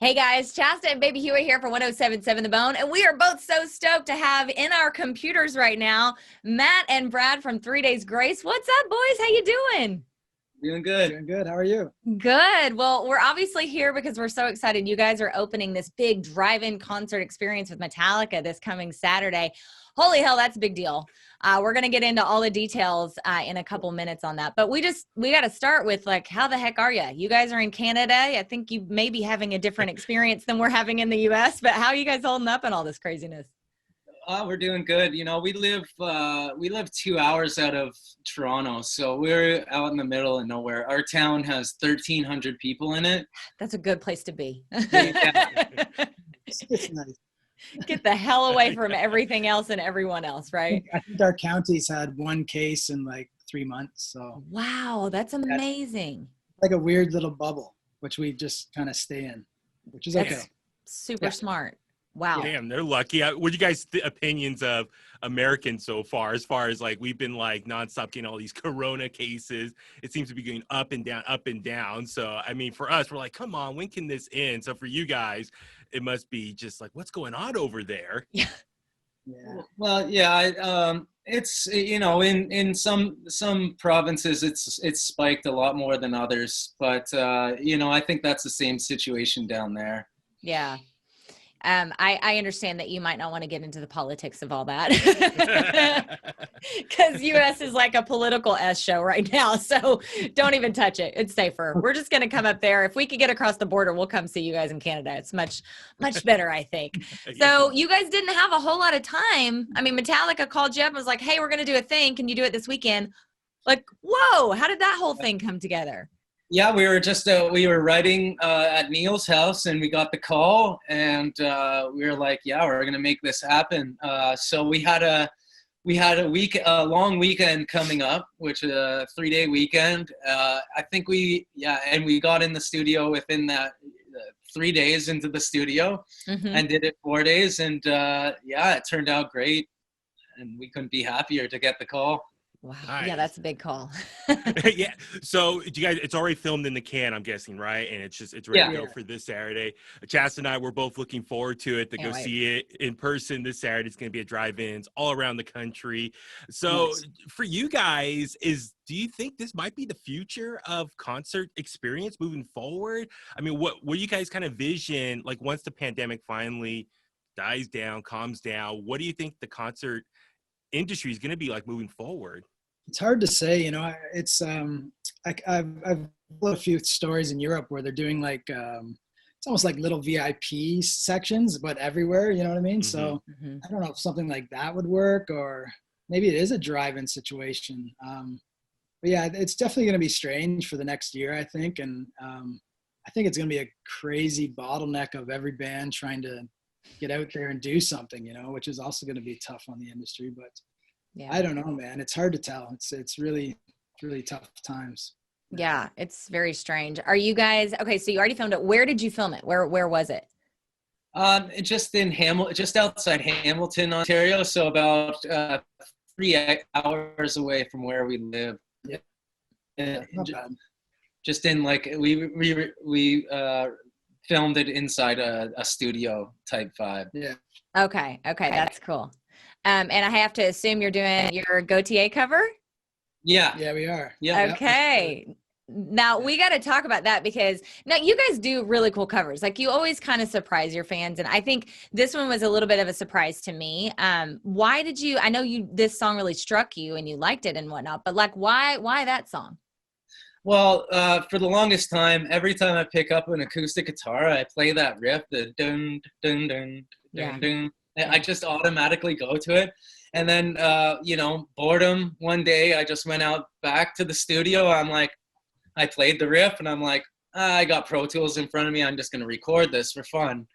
Hey guys, Chasta and Baby Huey here for 107.7 The Bone, and we are both so stoked to have in our computers right now Matt and Brad from 3 Days Grace. What's up, boys? How you doing? Doing good. Doing good. How are you? Good. Well, we're obviously here because we're so excited. You guys are opening this big drive-in concert experience with Metallica this coming Saturday. Holy hell, that's a big deal. We're going to get into all the details in a couple minutes on that. But we got to start with, like, how the heck are you? You guys are in Canada. I think you may be having a different experience than we're having in the U.S., but how are you guys holding up in all this craziness? We're doing good. You know, we live 2 hours out of Toronto, so we're out in the middle of nowhere. Our town has 1,300 people in it. That's a good place to be. Yeah. It's nice. Get the hell away from everything else and everyone else, right? I think our county's had one case in like 3 months. So Wow, that's amazing. like a weird little bubble, which we just kind of stay in, which is okay. That's super smart. Wow. Damn, they're lucky. What you guys' opinions of Americans so far? As far as, like, we've been like nonstop getting all these Corona cases. It seems to be going up and down, up and down. So, I mean, for us, we're like, come on, when can this end? So for you guys, it must be just like, what's going on over there? Yeah. Yeah. Well, yeah. It's, you know, in some provinces, it's spiked a lot more than others. But you know, I think that's the same situation down there. Yeah. I understand that you might not want to get into the politics of all that because U.S. is like a political S show right now. So don't even touch it. It's safer. We're just going to come up there. If we could get across the border, we'll come see you guys in Canada. It's much better, I think. So you guys didn't have a whole lot of time. I mean, Metallica called you up and was like, hey, we're going to do a thing. Can you do it this weekend? Like, whoa, how did that whole thing come together? Yeah, we were writing at Neil's house, and we got the call, and we were like, yeah, we're gonna make this happen. So we had a long weekend coming up, which is a 3-day weekend. I think we got in the studio within that 3 days into the studio, and did it 4 days, and it turned out great, and we couldn't be happier to get the call. Wow. Nice. Yeah, that's a big call. Yeah. So you guys, it's already filmed in the can, I'm guessing, right? And it's ready to go for this Saturday. Chas and I, we're both looking forward to it, to go see it in person this Saturday. It's going to be at drive-ins all around the country. So for you guys, do you think this might be the future of concert experience moving forward? I mean, what you guys kind of vision, like, once the pandemic finally dies down, calms down, what do you think the concert industry is going to be like moving forward? It's hard to say, you know. It's I've heard a few stories in Europe where they're doing like it's almost like little VIP sections, but everywhere. You know what I mean? So I don't know if something like that would work, or maybe it is a drive-in situation. But yeah, it's definitely going to be strange for the next year, I think, and I think it's going to be a crazy bottleneck of every band trying to get out there and do something, you know, which is also going to be tough on the industry. But yeah, I don't know, man. It's hard to tell. It's really tough times. Yeah, it's very strange. Are you guys okay? So you already filmed it. Where did you film it? Where was it? Just outside Hamilton, Ontario. So about 3 hours away from where we live. Yeah, not bad. Just in, like, we filmed it inside a studio type vibe. Yeah. Okay, that's cool. And I have to assume you're doing your Gautier cover? Yeah, we are. Yeah. Okay. Now we got to talk about that, because now you guys do really cool covers. Like, you always kind of surprise your fans, and I think this one was a little bit of a surprise to me. Why did you? I know this song really struck you and you liked it and whatnot, but like, why that song? Well, for the longest time, every time I pick up an acoustic guitar, I play that riff, the dun dun dun dun dun. I just automatically go to it. And then, you know, boredom. One day, I just went out back to the studio. I played the riff, and I'm like, I got Pro Tools in front of me. I'm just going to record this for fun.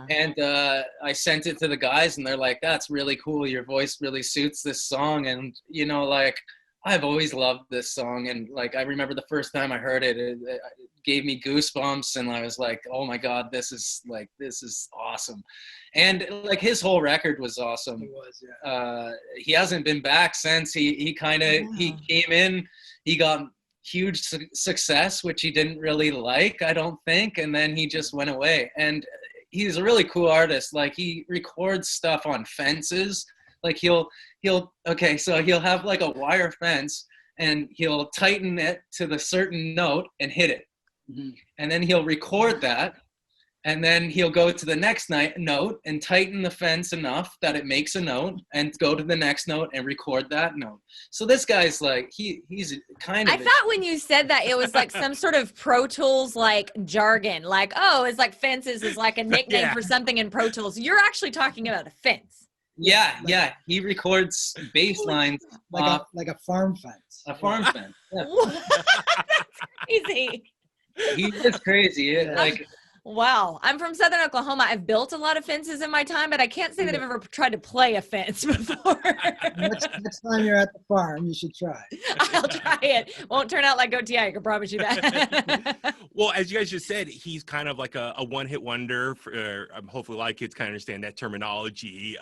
And I sent it to the guys, and they're like, that's really cool. Your voice really suits this song. And, you know, like, I've always loved this song. And, like, I remember the first time I heard it, it gave me goosebumps. And I was like, oh, my God, this is awesome. And, like, his whole record was awesome. It was, yeah. He hasn't been back since. He came in. He got huge success, which he didn't really like, I don't think. And then he just went away. And he's a really cool artist. Like, he records stuff on fences. Like he'll have like a wire fence, and he'll tighten it to the certain note and hit it. Mm-hmm. And then he'll record that. And then he'll go to the next note and tighten the fence enough that it makes a note, and go to the next note and record that note. So this guy's like, he's kind of. I thought when you said that, it was like some sort of Pro Tools like jargon, like, oh, it's like fences is like a nickname for something in Pro Tools. You're actually talking about a fence. Yeah. He records bass lines. Like a farm fence. A farm fence. Yeah. That's crazy. He's just crazy. Like. Wow. I'm from Southern Oklahoma. I've built a lot of fences in my time, but I can't say that I've ever tried to play a fence before. next time you're at the farm, you should try. I'll try it. Won't turn out like OTI, I can promise you that. Well, as you guys just said, he's kind of like a one-hit wonder. Hopefully a lot of kids kind of understand that terminology.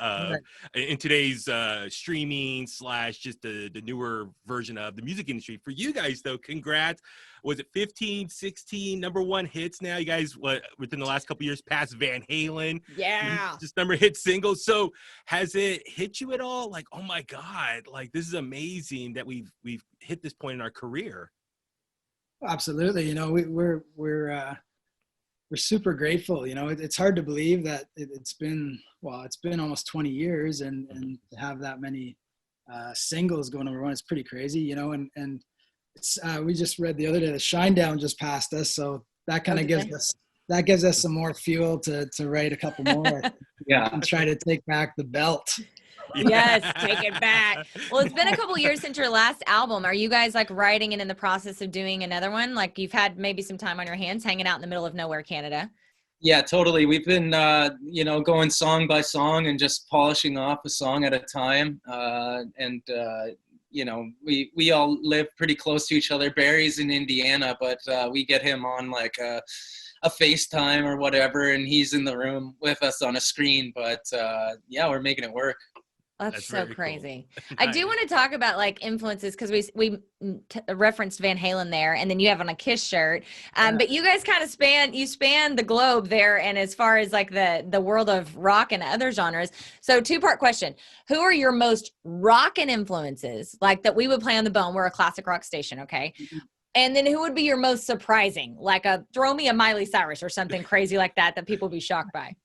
In today's streaming / just the newer version of the music industry. For you guys, though, congrats. Was it 15, 16 number one hits now? You guys, within the last couple of years, past Van Halen. Yeah. Just number hit singles. So has it hit you at all? Like, oh my God, like this is amazing that we've hit this point in our career. Absolutely. You know, we're super grateful. You know, it's hard to believe that it's been almost 20 years and to have that many singles going number one. It's pretty crazy, you know, and we just read the other day the Shinedown just passed us, so that kind of gives us some more fuel to write a couple more. Yeah, and try to take back the belt. Yes, take it back. Well, it's been a couple years since your last album. Are you guys like writing and in the process of doing another one? Like you've had maybe some time on your hands hanging out in the middle of nowhere, Canada. Yeah, totally. We've been, going song by song and just polishing off a song at a time. We all live pretty close to each other. Barry's in Indiana, but we get him on like a FaceTime or whatever, and he's in the room with us on a screen. But we're making it work. That's so crazy. Cool. I do want to talk about like influences because we referenced Van Halen there, and then you have on a Kiss shirt. But you guys kind of span the globe there, and as far as like the world of rock and other genres. So 2-part question: who are your most rockin' influences? Like that we would play on the Bone. We're a classic rock station, okay? Mm-hmm. And then who would be your most surprising? Like throw me a Miley Cyrus or something crazy like that people would be shocked by.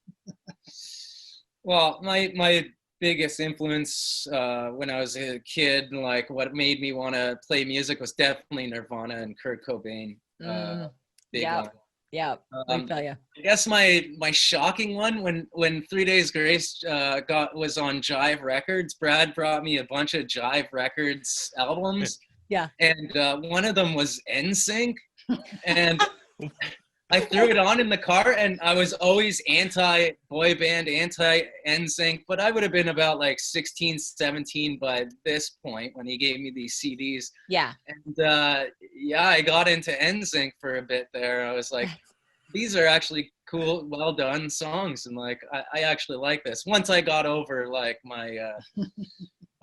Well, my biggest influence when I was a kid, like what made me want to play music was definitely Nirvana and Kurt Cobain. Yeah, I feel you. I guess my shocking one when 3 Days Grace was on Jive Records. Brad brought me a bunch of Jive Records albums. Yeah, and one of them was NSYNC, and I threw it on in the car, and I was always anti-boy band, anti-NSYNC, but I would have been about like 16, 17 by this point when he gave me these CDs. Yeah. And I got into NSYNC for a bit there. I was like, these are actually cool, well done songs, and like I actually like this. Once I got over like my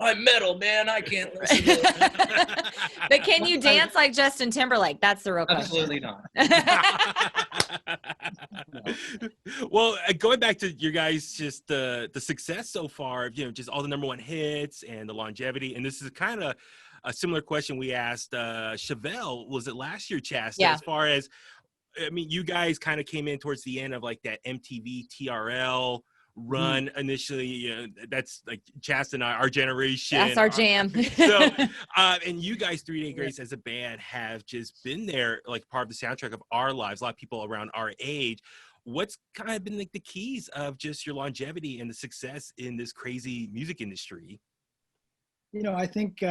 I'm metal, man, I can't listen to it. But can you dance like Justin Timberlake? That's the real question. Absolutely not. Well, going back to your guys, just the success so far, just all the number one hits and the longevity. And this is kind of a similar question we asked Chevelle. Was it last year, Chasta? Yeah. As far as, I mean, you guys kind of came in towards the end of like that MTV TRL run initially. That's like Chasta and I, our generation. That's our jam. So, and you guys, 3 Day Grace as a band have just been there, like part of the soundtrack of our lives. A lot of people around our age. What's kind of been like the keys of just your longevity and the success in this crazy music industry? I think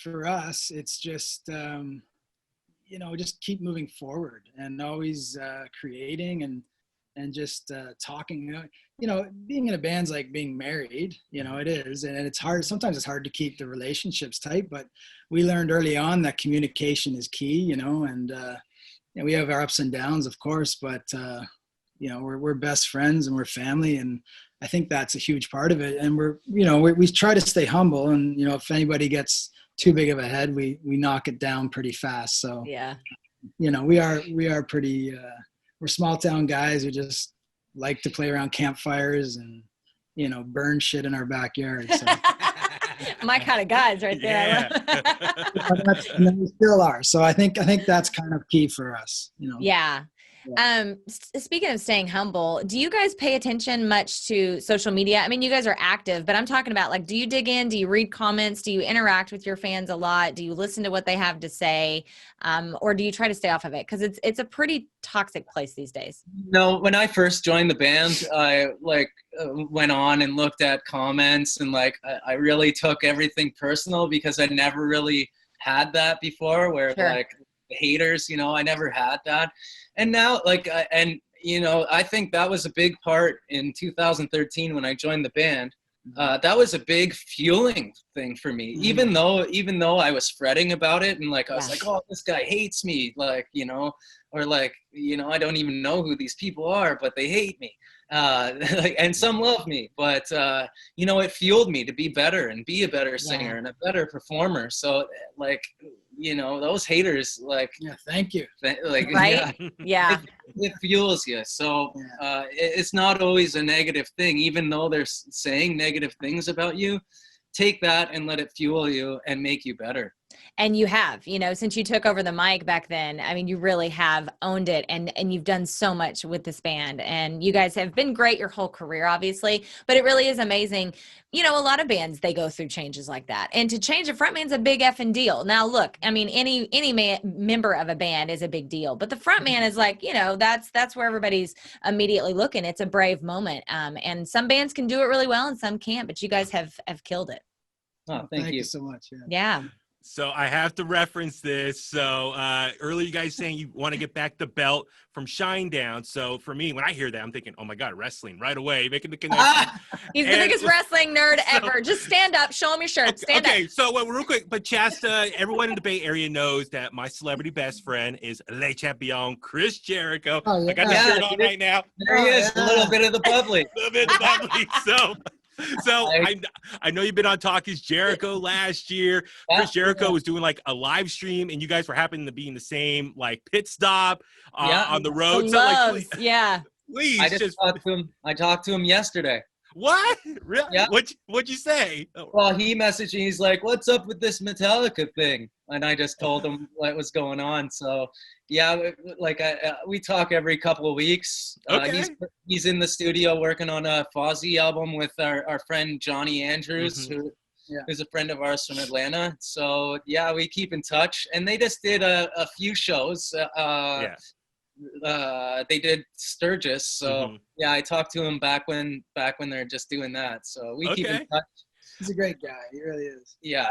for us, it's just, just keep moving forward and always creating and just talking. Being in a band's like being married, it is. And it's hard. Sometimes it's hard to keep the relationships tight, but we learned early on that communication is key, and we have our ups and downs, of course, but we're best friends and we're family. And I think that's a huge part of it. And we try to stay humble, and, if anybody gets too big of a head, we knock it down pretty fast. So, yeah, we are pretty, we're small town guys who just like to play around campfires and, burn shit in our backyard. So. My kind of guys right there. Yeah. We still are. So I think that's kind of key for us, Yeah. Speaking of staying humble, do you guys pay attention much to social media? I mean, you guys are active, but I'm talking about, like, do you dig in? Do you read comments? Do you interact with your fans a lot? Do you listen to what they have to say? Or do you try to stay off of it? Because it's a pretty toxic place these days. No, when I first joined the band, I went on and looked at comments, and I really took everything personal, because I never really had that before, where Sure. Haters, I never had that. And now I think that was a big part in 2013 when I joined the band. That was a big fueling thing for me, even though I was fretting about it, and I was like, oh, this guy hates me, or I don't even know who these people are, but they hate me. And some love me, but it fueled me to be better and be a better singer and a better performer. So those haters, thank you. Right? Yeah. It fuels you. So it's not always a negative thing, even though they're saying negative things about you. Take that and let it fuel you and make you better. And you have, since you took over the mic back then, I mean, you really have owned it, and you've done so much with this band, and you guys have been great your whole career, obviously, but it really is amazing. A lot of bands, they go through changes like that, and to change a frontman's a big effing deal. Now, look, I mean, any member of a band is a big deal, but the frontman is that's where everybody's immediately looking. It's a brave moment. And some bands can do it really well and some can't, but you guys have killed it. Oh, thank you so much. Yeah. So I have to reference this. So earlier you guys saying you want to get back the belt from Shinedown. So for me, when I hear that, I'm thinking, oh my God, wrestling right away, making the connection. He's the biggest wrestling nerd ever. Just stand up, show him your shirt. Stand up. So real quick, but Shasta, everyone in the Bay Area knows that my celebrity best friend is Le Champion, Chris Jericho. Oh, yeah. I got the shirt on right now. There he is, a little bit of the bubbly. A little bit of the bubbly. So I know you've been on Talk is Jericho last year. Chris Jericho was doing a live stream, and you guys were happening to be in the same pit stop on the road. Please, I just talked to him. I talked to him yesterday. What? Really? Yeah. What'd you say? Well, he messaged me. He's like, "What's up with this Metallica thing?" And I just told him what was going on. So, we talk every couple of weeks. Okay. He's in the studio working on a Fozzy album with our friend Johnny Andrews, who's a friend of ours from Atlanta. So we keep in touch. And they just did a few shows. They did Sturgis. So I talked to him back when they're just doing that. So we keep in touch. He's a great guy. He really is. Yeah.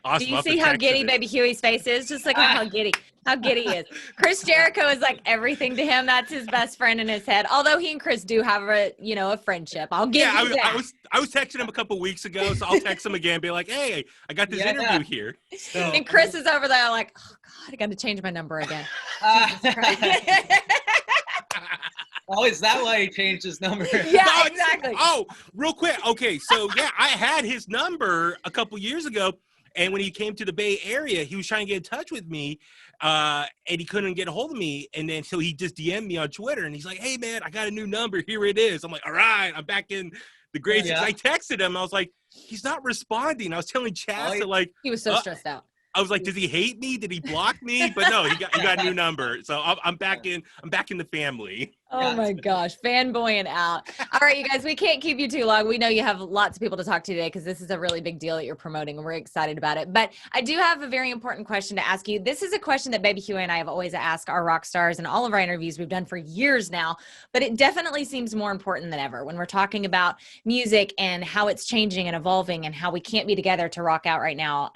Awesome. Do you see how giddy Baby Huey's face is? Just look at how giddy he is. Chris Jericho is like everything to him. That's his best friend in his head. Although he and Chris do have a friendship. I'll give you that. I was texting him a couple weeks ago, so I'll text him again and be like, hey, I got this interview here. So. And Chris is over there like, oh God, I got to change my number again. Oh, is that why he changed his number? Yeah, no, exactly. Oh, real quick. Okay, so I had his number a couple years ago. And when he came to the Bay Area, he was trying to get in touch with me, and he couldn't get a hold of me. And then so he just DM'd me on Twitter, and he's like, hey, man, I got a new number. Here it is. I'm like, all right, I'm back in the grades. Yeah. I texted him. I was like, he's not responding. I was telling Chaz he was so stressed out. I was like, does he hate me? Did he block me? But no, he got a new number. So I'm back in the family. Oh my gosh, fanboying out. All right, you guys, we can't keep you too long. We know you have lots of people to talk to today because this is a really big deal that you're promoting, and we're excited about it. But I do have a very important question to ask you. This is a question that Baby Huey and I have always asked our rock stars in all of our interviews we've done for years now, but it definitely seems more important than ever when we're talking about music and how it's changing and evolving and how we can't be together to rock out right now.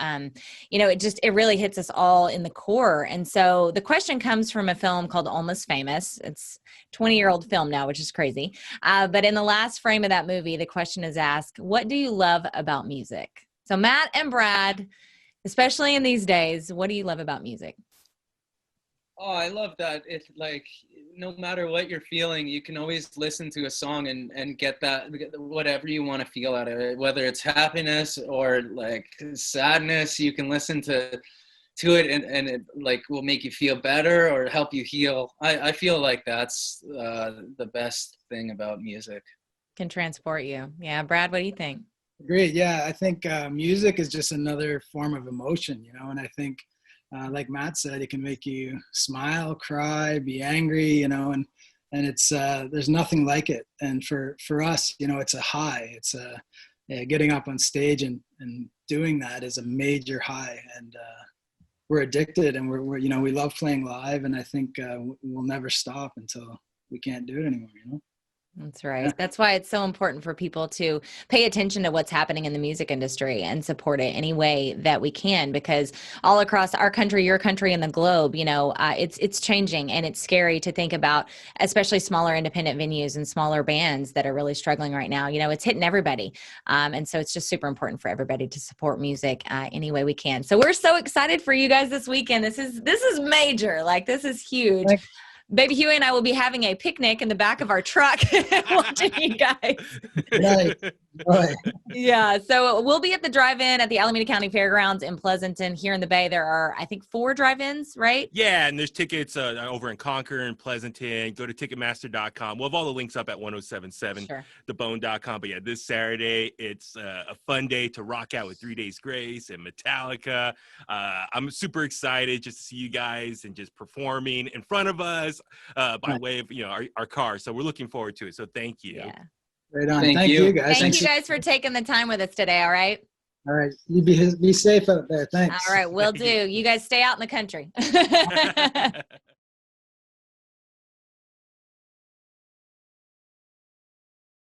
It really hits us all in the core. And so the question comes from a film called Almost Famous. It's 20-year-old film now, which is crazy. But in the last frame of that movie, the question is asked, what do you love about music? So Matt and Brad, especially in these days, what do you love about music? Oh, I love that. It's like, no matter what you're feeling, you can always listen to a song and get whatever you want to feel out of it, whether it's happiness or like sadness. You can listen to it, and it like will make you feel better or help you heal. I feel like that's the best thing about music. Can transport you. Yeah. Brad, what do you think? Great. Yeah, I think music is just another form of emotion, and I think, like Matt said, it can make you smile, cry, be angry, and it's there's nothing like it. And for us, it's a high. It's getting up on stage and doing that is a major high. And we're addicted, and we're we love playing live, and I think we'll never stop until we can't do it anymore. That's right. That's why it's so important for people to pay attention to what's happening in the music industry and support it any way that we can, because all across our country, your country, and the globe, it's changing, and it's scary to think about, especially smaller independent venues and smaller bands that are really struggling right now. It's hitting everybody. And so it's just super important for everybody to support music any way we can. So we're so excited for you guys this weekend. This is major. Like, this is huge. Baby Huey and I will be having a picnic in the back of our truck watching you guys. Right. Yeah, so we'll be at the drive-in at the Alameda County Fairgrounds in Pleasanton. Here in the Bay, there are, I think, 4 drive-ins, right? Yeah, and there's tickets over in Concord and Pleasanton. Go to Ticketmaster.com. We'll have all the links up at 1077thebone.com. But yeah, this Saturday, it's a fun day to rock out with 3 Days Grace and Metallica. I'm super excited just to see you guys and just performing in front of us by way of our car. So we're looking forward to it. So thank you. Yeah. Right on. Thank you guys. Thank you guys for taking the time with us today. All right. All right. You be safe out there. Thanks. All right. Will do. You guys stay out in the country.